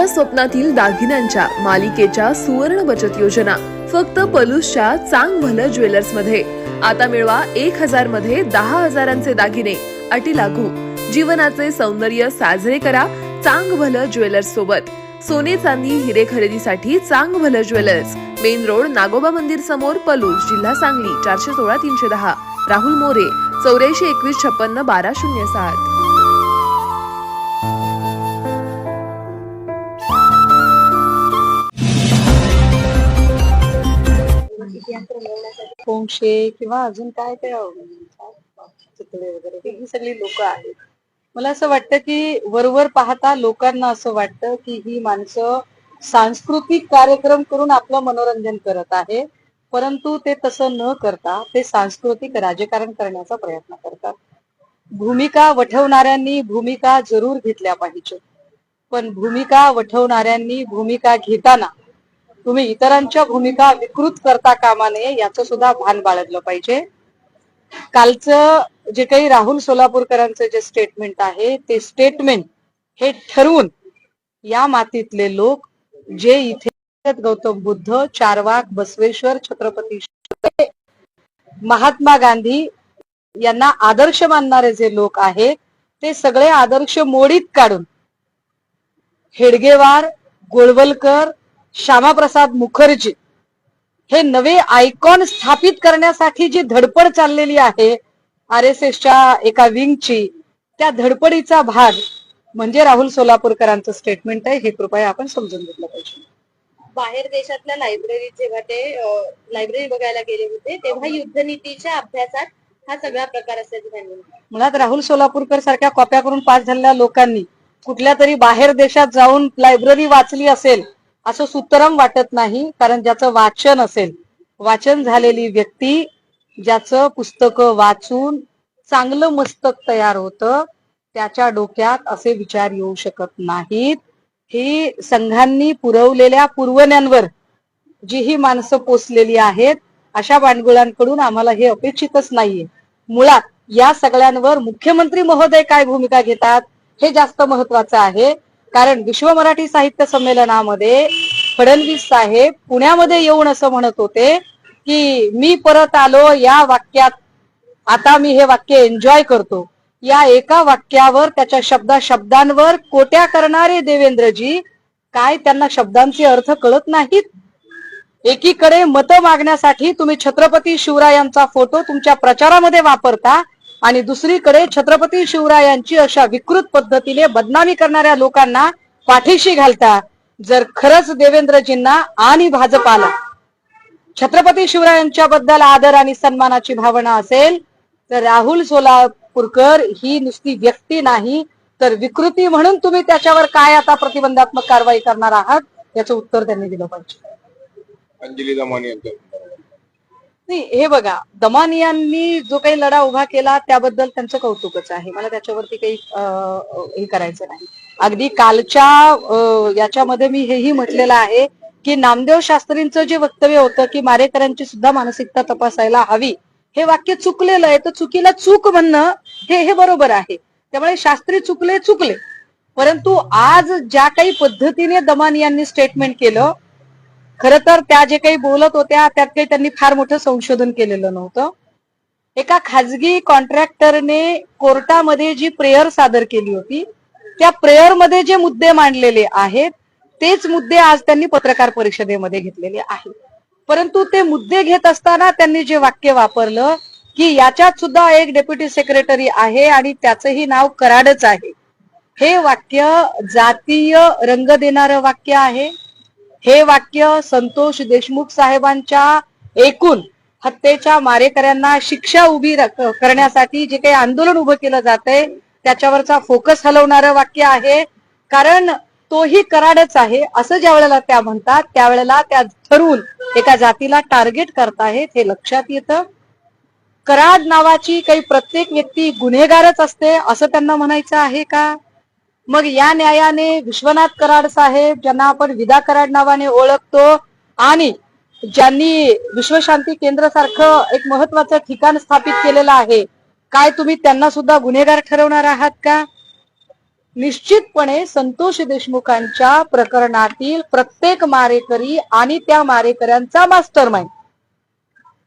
स्वप्नातील दागिन्यांच्या मालिकेच्या सुवर्ण बचत योजना फक्त पलूसच्या चांग भलं ज्वेलर्स मध्ये। आता मिळवा 1000 मध्ये 10,000चे दागिने, अटी लागू। जीवनाचे सौंदर्य साजरे करा चांग भलं ज्वेलर्स सोबत। सोने चांदी हिरे खरेदीसाठी चांग भलं ज्वेलर्स, मेन रोड, नागोबा मंदिर समोर, पलूस, जिल्हा सांगली। 416 310। राहुल मोरे 84 21 56 1207। कोंगशे किंवा अजून काय ते चितळे वगैरे ही सगळी लोक आहेत। मला असं वाटतं की वरवर पाहता लोकांना असं वाटतं की ही माणसं सांस्कृतिक कार्यक्रम करून आपलं मनोरंजन करत आहे, परंतु ते तसं न करता ते सांस्कृतिक राजकारण करण्याचा प्रयत्न करतात। भूमिका वठवणाऱ्यांनी भूमिका जरूर घेतल्या पाहिजे, पण भूमिका वठवणाऱ्यांनी भूमिका घेताना तुम्ही इतरांच्या भूमिका विकृत करता कामा नये याचं सुद्धा भान बाळगलं पाहिजे। कालचं जे काही राहुल सोलापूरकरांचं जे स्टेटमेंट आहे ते स्टेटमेंट हे ठरवून या मातीतले लोक जे इथे गौतम बुद्ध, चारवाक, बसवेश्वर, छत्रपती महात्मा गांधी यांना आदर्श मानणारे जे लोक आहेत ते सगळे आदर्श मोडीत काढून हेडगेवार, गोळवलकर, श्यामाप्रसाद मुखर्जी हे नवे आयकॉन स्थापित करण्यासाठी जी धडपड चाललेली आहे RSSच्या एका विंगची, त्या धडपडीचा भाग म्हणजे राहुल सोलापूरकरांचं स्टेटमेंट आहे। हे कृपया आपण समजून घेतलं पाहिजे। बाहेर देशातल्या लायब्ररीत जेव्हा ते लायब्ररी बघायला गेले होते तेव्हा युद्धनीतीच्या अभ्यासात हा सगळा प्रकार असल्याचं त्यांनी म्हटलं। मुळात राहुल सोलापूरकर सारख्या कॉप्या करून पास झालेल्या लोकांनी कुठल्या तरी बाहेर देशात जाऊन लायब्ररी वाचली असेल असं सुतराम वाटत नाही, कारण ज्याचं वाचन असेल, वाचन झालेली व्यक्ती ज्याचं पुस्तकं वाचून चांगलं मस्तक तयार होतं त्याच्या डोक्यात असे विचार येऊ शकत नाहीत। ही संघांनी पुरवलेल्या पुरवण्यांवर जी ही माणसं पोचलेली आहेत अशा बांडगुळांकडून आम्हाला हे अपेक्षितच नाहीये। मुळात या सगळ्यांवर मुख्यमंत्री महोदय काय भूमिका घेतात हे जास्त महत्वाचं आहे, कारण विश्व मराठी साहित्य संमेलनामध्ये फडणवीस साहेब पुण्यामध्ये येऊन असं म्हणत होते की मी परत आलो या वाक्यात, आता मी हे वाक्य एन्जॉय करतो। या एका वाक्यावर, त्याच्या शब्दांवर कोट्या करणारे देवेंद्रजी काय त्यांना शब्दांचे अर्थ कळत नाहीत? एकीकडे मतं मागण्यासाठी तुम्ही छत्रपती शिवरायांचा फोटो तुमच्या प्रचारामध्ये वापरता आणि दुसरीकडे छत्रपती शिवरायांची अशा विकृत पद्धतीने बदनामी करणाऱ्या लोकांना पाठीशी घालता। जर खरंच देवेंद्रजींना आणि भाजपाला छत्रपती शिवरायांच्या बद्दल आदर आणि सन्मानाची भावना असेल तर राहुल सोलापूरकर ही नुसती व्यक्ती नाही तर विकृती म्हणून तुम्ही त्याच्यावर काय आता प्रतिबंधात्मक कारवाई करणार आहात याचं उत्तर त्यांनी दिलं पाहिजे। अंजली दमानी नाही, हे बघा, दमानियांनी जो काही लढा उभा केला त्याबद्दल त्यांचं कौतुकच आहे, मला त्याच्यावरती काही हे करायचं नाही। अगदी कालच्या याच्यामध्ये मी हेही म्हटलेलं आहे की नामदेव शास्त्रींचं जे वक्तव्य होतं की मारेकऱ्यांची सुद्धा मानसिकता तपासायला हवी, हे वाक्य चुकलेलं आहे। तर चुकीला चूक म्हणणं हे बरोबर आहे। त्यामुळे शास्त्री चुकले, परंतु आज ज्या काही पद्धतीने दमानियांनी स्टेटमेंट केलं, खरं तर त्या जे काही बोलत होत्या त्यात काही त्यांनी फार मोठं संशोधन केलेलं नव्हतं। एका खाजगी कॉन्ट्रॅक्टरने कोर्टामध्ये जी प्रेयर सादर केली होती त्या प्रेयर मध्ये जे मुद्दे मांडलेले आहेत तेच मुद्दे आज त्यांनी पत्रकार परिषदेमध्ये घेतलेले आहेत। परंतु ते मुद्दे घेत असताना त्यांनी जे वाक्य वापरलं की याच्यात सुद्धा एक डेप्युटी सेक्रेटरी आहे आणि त्याचंही नाव कराडच आहे, हे वाक्य जातीय रंग देणारं वाक्य आहे। हे वाक्य संतोष देशमुख साहेबांच्या एकूण हत्येच्या मारेकऱ्यांना शिक्षा उभी करण्यासाठी जे काही आंदोलन उभं केलं जातंय त्याच्यावरचा फोकस हलवणारं वाक्य आहे, कारण तोही कराडच आहे असं ज्या वेळेला त्या म्हणतात त्यावेळेला त्या ठरवून एका जातीला टार्गेट करतायत हे लक्षात येतं। कराड नावाची काही प्रत्येक व्यक्ती गुन्हेगारच असते असं त्यांना म्हणायचं आहे का? मग या न्यायाने विश्वनाथ कराड साहेब, ज्यांना आपण विदा कराड नावाने ओळखतो आणि ज्यांनी विश्वशांती केंद्र सारखं एक महत्वाचं ठिकाण स्थापित केलेलं आहे, काय तुम्ही त्यांना सुद्धा गुन्हेगार ठरवणार आहात का? निश्चितपणे संतोष देशमुखांच्या प्रकरणातील प्रत्येक मारेकरी आणि त्या मारेकऱ्यांचा मास्टर माइंड,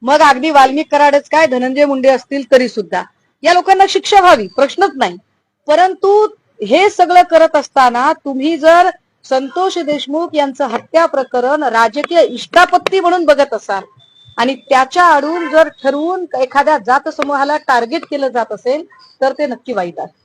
मग अगदी वाल्मिक कराडच काय धनंजय मुंडे असतील तरी सुद्धा या लोकांना शिक्षा व्हावी, प्रश्नच नाही. परंतु हे सगळं करत असताना तुम्ही जर संतोष देशमुख यांचं हत्या प्रकरण राजकीय इष्टापत्ती म्हणून बघत असाल आणि त्याच्या आडून जर ठरवून एखाद्या जात समूहाला टार्गेट केलं जात असेल तर ते नक्की वाईट आहे.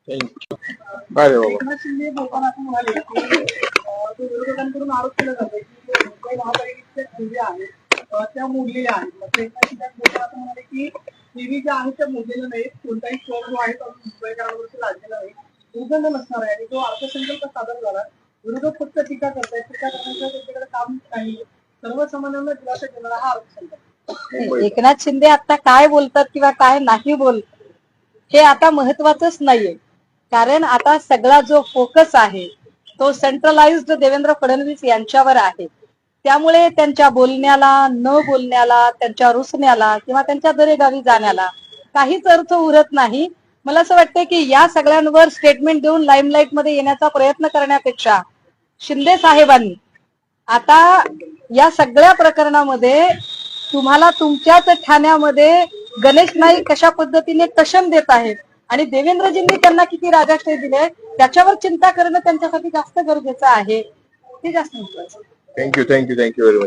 काय रे बाबा एकनाथ शिंदे बोलताना असं म्हणाले की विरोधकांकडून आरोप केला जातो की मुंबई महापालिकेचे खंडे आहेत त्या मोडलेल्या आहेत. मग एकनाथ शिंदे बोलताना असं म्हणाले की टीव्ही ज्या आहेत त्या मोडलेल्या नाहीत, कोणताही कर जो आहे तो मुंबईकरांवरती लादलेला नाही, दुर्गंध नसणार आहे. आणि जो अर्थसंकल्प सादर झाला विरोधक फक्त टीका करतायत, टीका करण्याचं त्यांच्याकडे काम नाही, सर्वसामान्यांना दिलासा देणारा हा अर्थसंकल्प. एकनाथ शिंदे आता काय बोलतात किंवा काय नाही बोलतात हे आता महत्वाचंच नाहीये, कारण आता सगळा जो फोकस आहे तो सेंट्रलाइज्ड देवेंद्र फडणवीस यांच्यावर आहे. त्यामुळे त्यांच्या बोलण्याला न बोलण्याला, त्यांच्या रुसण्याला किंवा त्यांच्या दरेगावी जाण्याला काहीच अर्थ उरत नाही. मला असं वाटतं की या सगळ्यांवर स्टेटमेंट देऊन लाईमलाईट मध्ये येण्याचा प्रयत्न करण्यापेक्षा शिंदे साहेबांनी आता या सगळ्या प्रकरणामध्ये तुम्हाला तुमच्याच ठाण्यामध्ये गणेश नाईक कशा पद्धतीने कशन देत आहेत आणि देवेंद्रजींनी त्यांना किती राजाश्रय दिले त्याच्यावर चिंता करणं त्यांच्यासाठी जास्त गरजेचं आहे. ते जास्त महत्वाचं. Thank you very much.